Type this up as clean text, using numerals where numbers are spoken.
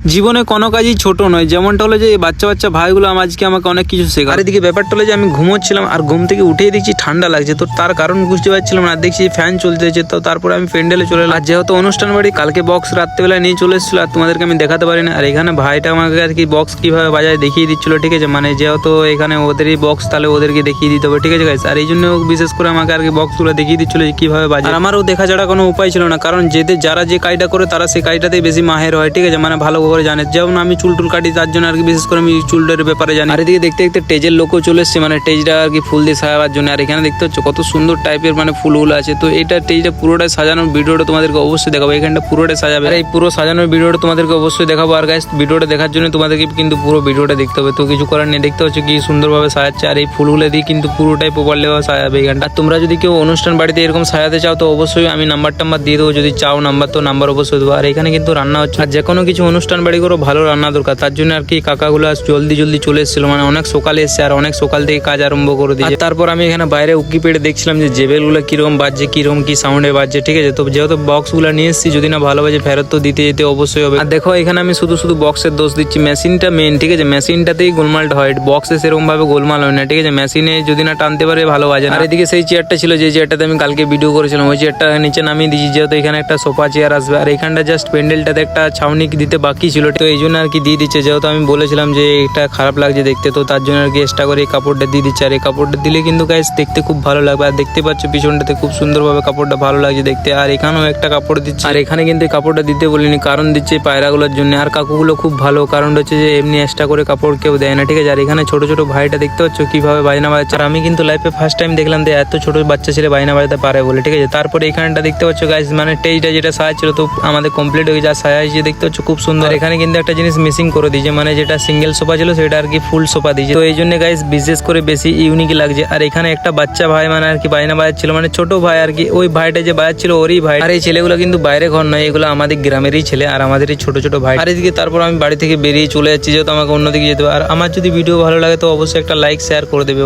জীবনে কোনো কাজই ছোট নয়, যেমনটা হলো যে এই বাচ্চা বাচ্চা ভাইগুলো আজকে আমাকে অনেক কিছু শেখা। আর এদিকে ব্যাপারটা হলো যে আমি ঘুমোচ্ছিলাম আর ঘুম থেকে উঠেই দেখছি ঠান্ডা লাগছে, তো তার কারণ বুঝতে পারছিলাম না। দেখছি ফ্যান চলতেছে, তো তারপরে আমি প্যান্ডেলে চলে এলাম। আর যেহেতু অনুষ্ঠান বাড়ি, কালকে বক্স রাত্রেবেলায় নিয়ে চলে এসেছিল আর তোমাদেরকে আমি দেখাতে পারি না। আর এখানে ভাইটা আমাকে আর কি বক্স কিভাবে বাজায় দেখিয়ে দিচ্ছিল, ঠিক আছে। মানে যেহেতু এখানে ওদেরই বক্স, তাহলে ওদেরকে দেখিয়ে দিতে হবে, ঠিক আছে গাইস। আর এই জন্য বিশেষ করে আমাকে আর কি বক্সগুলো দেখিয়ে দিচ্ছিল যে কিভাবে বাজায়। আর আমারও দেখা ছাড়া কোনো উপায় ছিল না, কারণ যারা যে কাজটা করে তারা সেই কাজটাতেই বেশি মাহের হয়, ঠিক আছে। মানে ভালো করে জানে। যেমন আমি চুল টুল কাটি, তার জন্য আর কি বিশেষ করে আমি চুলটার ব্যাপারে জানি। আর এদিকে দেখতে দেখতে টেজের লোকও চলে এসছে, মানে টেজটা আর কি ফুল দিয়ে সাজাবার জন্য। আর এখানে দেখতে হচ্ছে কত সুন্দর টাইপের মানে ফুলগুলো আছে। তো এটা টেজটা পুরোটা সাজানোর ভিডিওটা তোমাদেরকে অবশ্যই দেখাবো। এখানটা পুরোটা সাজাবে, আর এই পুরো সাজানোর ভিডিওটা তোমাদেরকে অবশ্যই দেখাবো। আর গাইস, ভিডিওটা দেখার জন্য তোমাদেরকে কিন্তু পুরো ভিডিওটা দেখতে হবে। তো কিছু করার নেই, দেখতে হচ্ছে কি সুন্দরভাবে সাজাচ্ছে। আর এই ফুলগুলো দিয়ে কিন্তু পুরোটাই প্রপারলি ভাবে সাজাবে এখানটা। আর তোমরা যদি কেউ অনুষ্ঠান বাড়িতে এরকম সাজাতে চাও, তো অবশ্যই আমি নাম্বার দিয়ে দেবো। যদি চাও নাম্বার, তো নাম্বার অবশ্যই দেবো। আর এখানে কিন্তু রান্না হচ্ছে, আর যে কোনো কিছু অনুষ্ঠান বাড়ি করো ভালো রান্না দরকার। তার জন্য আর কি কাকাগুলো জলদি চলে এসেছিল, মানে অনেক সকালে এসছে আর অনেক সকাল থেকে কাজ আরম্ভ করে দিয়েছে। তারপর আমি এখানে বাইরে উকি পেড়ে দেখছিলাম যে জেবেলগুলো কিরকম বাজছে, কিরকম কি সাউন্ডে বাজছে, ঠিক আছে। তো যেহেতু বক্সগুলো নিয়ে এসেছি, যদি না ভালো বাজে ফেরত তো দিতে যেতে অবশ্যই হবে। আর দেখো এখানে আমি শুধু বক্সের দোষ দিচ্ছি, মেশিনটা মেন, ঠিক আছে। মেশিনটাতেই গোলমালটা হয়, বক্সে সেরকম ভাবে গোলমাল হয় না, ঠিক আছে। মেশিনে যদি না টানতে পারে ভালো বাজে না। আর এদিকে সেই চেয়ারটা ছিল যে চেয়ারটাতে আমি কালকে ভিডিও করেছিলাম, ওই চেয়ারটা নিচে নামিয়ে দিয়েছি, যেহেতু এখানে একটা সোফা চেয়ার আসবে। আর এখানটা জাস্ট প্যান্ডেলটাতে একটা ছাউনি দিতে বাকি ছিল, তো এই জন্য আর কি দিয়ে দিচ্ছে। যেহেতু আমি বলেছিলাম যে এটা খারাপ লাগছে দেখতে, তো তার জন্য আর কি এক্সট্রা করে এই কাপড়টা দিয়ে দিচ্ছে। আর এই কাপড়টা দিলে কিন্তু গাইস দেখতে খুব ভালো লাগবে। আর দেখতে পাচ্ছ পিছনটাতে খুব সুন্দরভাবে কাপড়টা ভালো লাগছে দেখতে। আর এখানেও একটা কাপড় দিচ্ছে। আর এখানে কিন্তু এই কাপড়টা দিতে বলিনি, কারণ দিচ্ছে পায়রাগুলোর জন্য। আর কাকুগুলো খুব ভালো, কারণ হচ্ছে যে এমনি এক্সট্রা করে কাপড় কেউ দেয় না, ঠিক আছে। আর এখানে ছোট ছোট ভাইটা দেখতে পাচ্ছ কিভাবে বাজনা বাজাচ্ছে। আর আমি কিন্তু লাইফে ফার্স্ট টাইম দেখলাম যে এত ছোট বাচ্চা ছেলে বাজনা বাজাতে পারে বলে, ঠিক আছে। তারপরে এখানটা দেখতে পাচ্ছ গাইস, মানে টেজটা যেটা সাজাচ্ছিল তো আমাদের কমপ্লিট হয়ে যা সাজাইছে দেখতে পাচ্ছ খুব সুন্দর। এখানে কিন্তু একটা জিনিস মিসিং করে দিয়েছে, মানে যেটা সিঙ্গেল সোফা ছিল সেটা আর কি ফুল সোফা দিয়েছে। তো এই জন্য গাইস বিশেষ করে বেশি ইউনিক লাগছে। আর এখানে একটা বাচ্চা ভাই মানে আর কি বাজনা বাজাচ্ছিল, মানে ছোট ভাই আর কি, ওই ভাইটা যে বাজাচ্ছিল ওরই ভাই। আর এই ছেলেগুলো কিন্তু বাইরে ঘর নয়, এগুলো আমাদের গ্রামেরই ছেলে আর আমাদেরই ছোট ছোট ভাই। আর এদিকে তারপর আমি বাড়ি থেকে বেরিয়ে চলে যাচ্ছি, যেহেতু আমাকে অন্যদিকে যেতে হবে। আর আমার যদি ভিডিও ভালো লাগে তো অবশ্যই একটা লাইক শেয়ার করে দেবে।